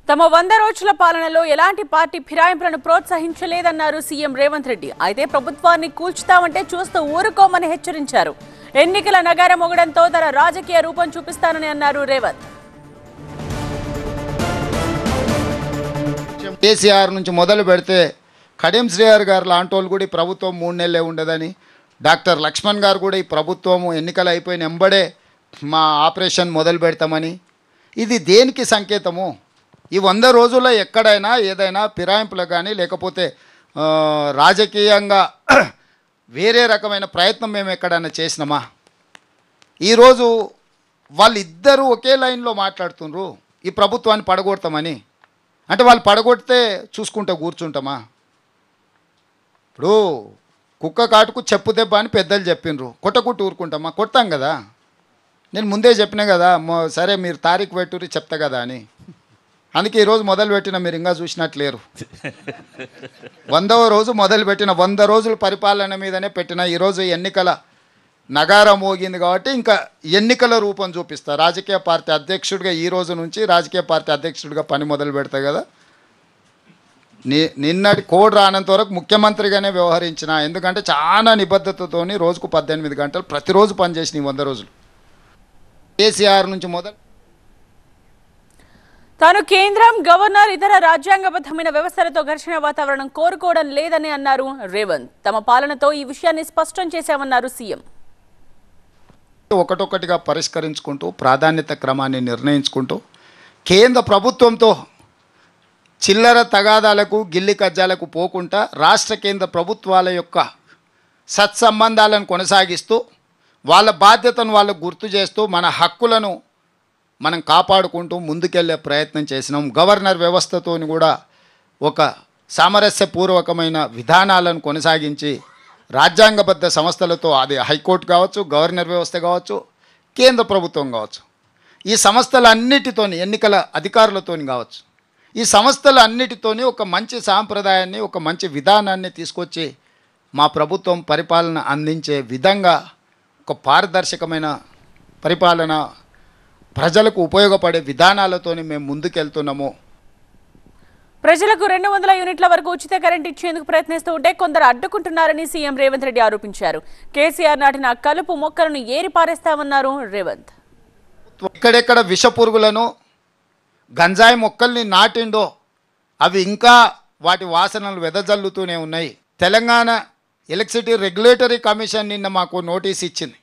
తమ 100 రోజుల పాలనలో ఎలాంటి పార్టీ ఫిరాయింపులను ప్రోత్సహించలేదన్నారు సీఎం రేవంత్ రెడ్డి. అయితే ప్రభుత్వాన్ని కూల్చుతామంటే చూస్తూ ఊరుకోమని హెచ్చరించారు. ఎన్నికల నగార మోగడంతో తన రాజకీయ రూపం చూపిస్తానని అన్నారు రేవంత్. కేసీఆర్ నుంచి మొదలు పెడితే కడియం శ్రీహరి గారు లాంటి వాళ్ళు కూడా ఈ ప్రభుత్వం 3 నెలలే ఉండదని, డాక్టర్ లక్ష్మణ్ గారు కూడా ఈ ప్రభుత్వం ఎన్నికలు అయిపోయిన ఎంబడే మా ఆపరేషన్ మొదలు పెడతామని, ఇది దేనికి సంకేతము? ఈ 100 రోజుల్లో ఎక్కడైనా ఏదైనా ఫిరాయింపులు కానీ లేకపోతే రాజకీయంగా వేరే రకమైన ప్రయత్నం మేము ఎక్కడైనా చేసినామా? ఈరోజు వాళ్ళిద్దరూ ఒకే లైన్లో మాట్లాడుతున్నారు ఈ ప్రభుత్వాన్ని పడగొడతామని. అంటే వాళ్ళు పడగొడితే చూసుకుంటూ కూర్చుంటామా? ఇప్పుడు కుక్క కాటుకు చెప్పు దెబ్బ అని పెద్దలు చెప్పిండ్రు, కొట్టకుట్టు ఊరుకుంటామా? కొడతాం కదా. నేను ముందే చెప్పినా కదా, సరే మీరు తారీఖు పెట్టుర్రి చెప్తా కదా అని. అందుకే ఈరోజు మొదలు పెట్టిన, మీరు ఇంకా చూసినట్లేరు. 100వ రోజు మొదలుపెట్టిన, 100 రోజుల పరిపాలన మీదనే పెట్టిన. ఈరోజు ఎన్నికల నగారం మోగింది కాబట్టి ఇంకా ఎన్నికల రూపం చూపిస్తా. రాజకీయ పార్టీ అధ్యక్షుడిగా ఈ రోజు నుంచి రాజకీయ పార్టీ అధ్యక్షుడిగా పని మొదలు పెడతా కదా. నిన్నటి కోడ్ రానంత వరకు ముఖ్యమంత్రిగానే వ్యవహరించిన. ఎందుకంటే చాలా నిబద్ధతతో రోజుకు 18 గంటలు ప్రతిరోజు పనిచేసిన 100 రోజులు. కేసీఆర్ నుంచి మొదలు తాను కేంద్రం, గవర్నర్, ఇతర రాజ్యాంగబద్ధమైన వ్యవస్థలతో ఘర్షణ వాతావరణం కోరుకోవడం లేదని అన్నారు రేవంత్. తమ పాలనతో ఈ విషయాన్ని స్పష్టం చేశామన్నారు సీఎం. ఒకటొక్కటిగా పరిష్కరించుకుంటూ ప్రాధాన్యత క్రమాన్ని నిర్ణయించుకుంటూ కేంద్ర ప్రభుత్వంతో చిల్లర తగాదాలకు గిల్లి కజ్జాలకు పోకుండా రాష్ట్ర కేంద్ర ప్రభుత్వాల యొక్క సత్సంబంధాలను కొనసాగిస్తూ వాళ్ళ బాధ్యతను వాళ్ళకు గుర్తు చేస్తూ మన హక్కులను మనం కాపాడుకుంటూ ముందుకెళ్లే ప్రయత్నం చేసినాం. గవర్నర్ వ్యవస్థతో కూడా ఒక సామరస్యపూర్వకమైన విధానాలను కొనసాగించి రాజ్యాంగబద్ధ సంస్థలతో, అది హైకోర్టు కావచ్చు, గవర్నర్ వ్యవస్థ కావచ్చు, కేంద్ర ప్రభుత్వం కావచ్చు, ఈ సంస్థలన్నిటితోని, ఎన్నికల అధికారులతోని కావచ్చు, ఈ సంస్థలన్నిటితోని ఒక మంచి సాంప్రదాయాన్ని, ఒక మంచి విధానాన్ని తీసుకొచ్చి మా ప్రభుత్వం పరిపాలన అందించే విధంగా ఒక పారదర్శకమైన పరిపాలన, ప్రజలకు ఉపయోగపడే విధానాలతోని మేము ముందుకెళ్తున్నాము. ప్రజలకు 200 యూనిట్ల వరకు ఉచిత కరెంట్ ఇచ్చేందుకు ప్రయత్నిస్తూ ఉంటే కొందరు అడ్డుకుంటున్నారని సీఎం రేవంత్ రెడ్డి ఆరోపించారు. కేసీఆర్ నాటిన కలుపు మొక్కలను ఏరి పారేస్తామన్నారు రేవంత్. ఎక్కడెక్కడ విష పురుగులను, గంజాయి మొక్కల్ని నాటిండో అవి ఇంకా వాటి వాసనలు వెదజల్లుతూనే ఉన్నాయి. తెలంగాణ ఎలక్ట్రిసిటీ రెగ్యులేటరీ కమిషన్ నిన్న మాకు నోటీస్ ఇచ్చింది.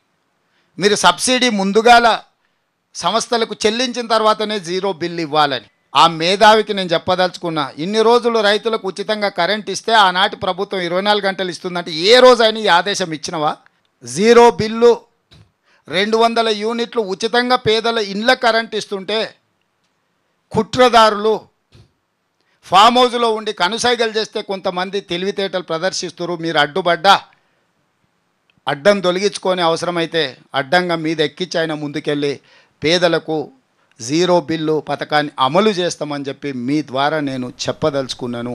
మీరు సబ్సిడీ ముందుగాల సంస్థలకు చెల్లించిన తర్వాతనే 0 బిల్ ఇవ్వాలని. ఆ మేధావికి నేను చెప్పదలుచుకున్నా, ఇన్ని రోజులు రైతులకు ఉచితంగా కరెంట్ ఇస్తే ఆనాటి ప్రభుత్వం 24 గంటలు ఇస్తుందంటే ఏ రోజైనా ఈ ఆదేశం ఇచ్చినవా? 0 బిల్లు, 200 యూనిట్లు ఉచితంగా పేదల ఇండ్ల కరెంట్ ఇస్తుంటే కుట్రదారులు ఫామ్ హౌస్లో ఉండి కనుసైగలు చేస్తే కొంతమంది తెలివితేటలు ప్రదర్శిస్తారు. మీరు అడ్డుపడ్డా అడ్డం తొలగించుకొని అవసరమైతే అడ్డంగా మీద ఎక్కించి ఆయన ముందుకెళ్ళి పేదలకు 0 బిల్లు పథకాన్ని అమలు చేస్తామని చెప్పి మీ ద్వారా నేను చెప్పదలుచుకున్నాను.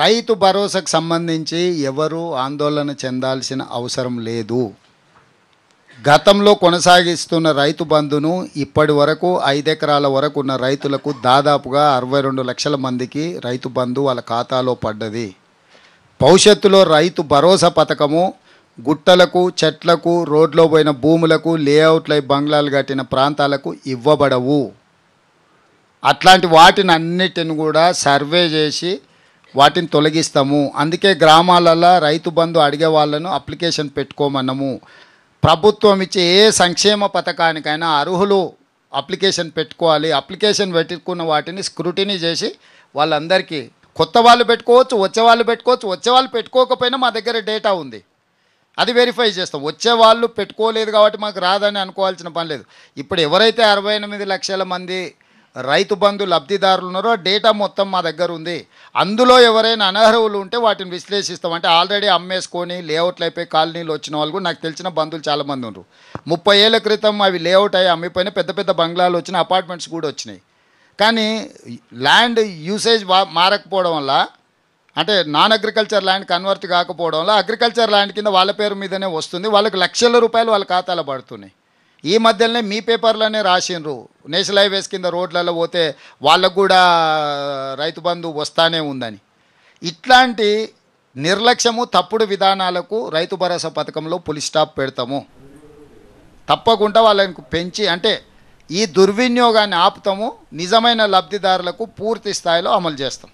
రైతు భరోసాకు సంబంధించి ఎవరు ఆందోళన చెందాల్సిన అవసరం లేదు. గతంలో కొనసాగిస్తున్న రైతు బంధును ఇప్పటి వరకు 5 ఎకరాల వరకు ఉన్న రైతులకు దాదాపుగా 62 లక్షల మందికి రైతు బంధు వాళ్ళ ఖాతాలో పడ్డది. భవిష్యత్తులో రైతు భరోసా పథకము గుట్టలకు, చెట్లకు, రోడ్లో పోయిన భూములకు, లేఅవుట్లై బంగ్లాలు కట్టిన ప్రాంతాలకు ఇవ్వబడవు. అట్లాంటి వాటిని అన్నిటిని కూడా సర్వే చేసి వాటిని తొలగిస్తాము. అందుకే గ్రామాలలో రైతు బంధు అడిగే వాళ్ళను అప్లికేషన్ పెట్టుకోమన్నాము. ప్రభుత్వం ఇచ్చే ఏ సంక్షేమ పథకానికైనా అర్హులు అప్లికేషన్ పెట్టుకోవాలి. అప్లికేషన్ పెట్టుకున్న వాటిని స్క్రూటినీ చేసి వాళ్ళందరికీ, కొత్త వాళ్ళు పెట్టుకోవచ్చు, వచ్చే వాళ్ళు పెట్టుకోవచ్చు, వచ్చే వాళ్ళు పెట్టుకోకపోయినా మా దగ్గర డేటా ఉంది, అది వెరిఫై చేస్తాం. వచ్చే వాళ్ళు పెట్టుకోలేదు కాబట్టి మాకు రాదని అనుకోవాల్సిన పని లేదు. ఇప్పుడు ఎవరైతే 68 లక్షల మంది రైతు బంధు లబ్ధిదారులు ఉన్నారో డేటా మొత్తం మా దగ్గర ఉంది. అందులో ఎవరైనా అనర్హులు ఉంటే వాటిని విశ్లేషిస్తాం. అంటే ఆల్రెడీ అమ్మేసుకొని లేఅవుట్లు అయిపోయి కాలనీలు వచ్చిన వాళ్ళు కూడా నాకు తెలిసిన బంధువులు చాలామంది ఉన్నారు. 30 ఏళ్ల క్రితం అవి లేఅవుట్ అయ్యి అమ్మిపోయిన పెద్ద పెద్ద బంగ్లాలు వచ్చిన, అపార్ట్మెంట్స్ కూడా వచ్చినాయి. కానీ ల్యాండ్ యూసేజ్ మారకపోవడం వల్ల, అంటే నాన్ అగ్రికల్చర్ ల్యాండ్ కన్వర్ట్ కాకపోవడం వల్ల అగ్రికల్చర్ ల్యాండ్ కింద వాళ్ళ పేరు మీదనే వస్తుంది, వాళ్ళకి లక్షల రూపాయలు వాళ్ళ ఖాతాలో పడుతున్నాయి. ఈ మధ్యలోనే మీ పేపర్లోనే రాసిండ్రు, నేషనల్ హైవేస్ కింద రోడ్లలో పోతే వాళ్ళకు కూడా రైతు బంధు వస్తానే ఉందని. ఇట్లాంటి నిర్లక్ష్యము తప్పుడు విధానాలకు రైతు భరోసా పథకంలో పులి స్టాప్ పెడతాము. తప్పకుండా వాళ్ళని పెంచి, అంటే ఈ దుర్వినియోగాన్ని ఆపుతాము, నిజమైన లబ్ధిదారులకు పూర్తి స్థాయిలో అమలు చేస్తాం.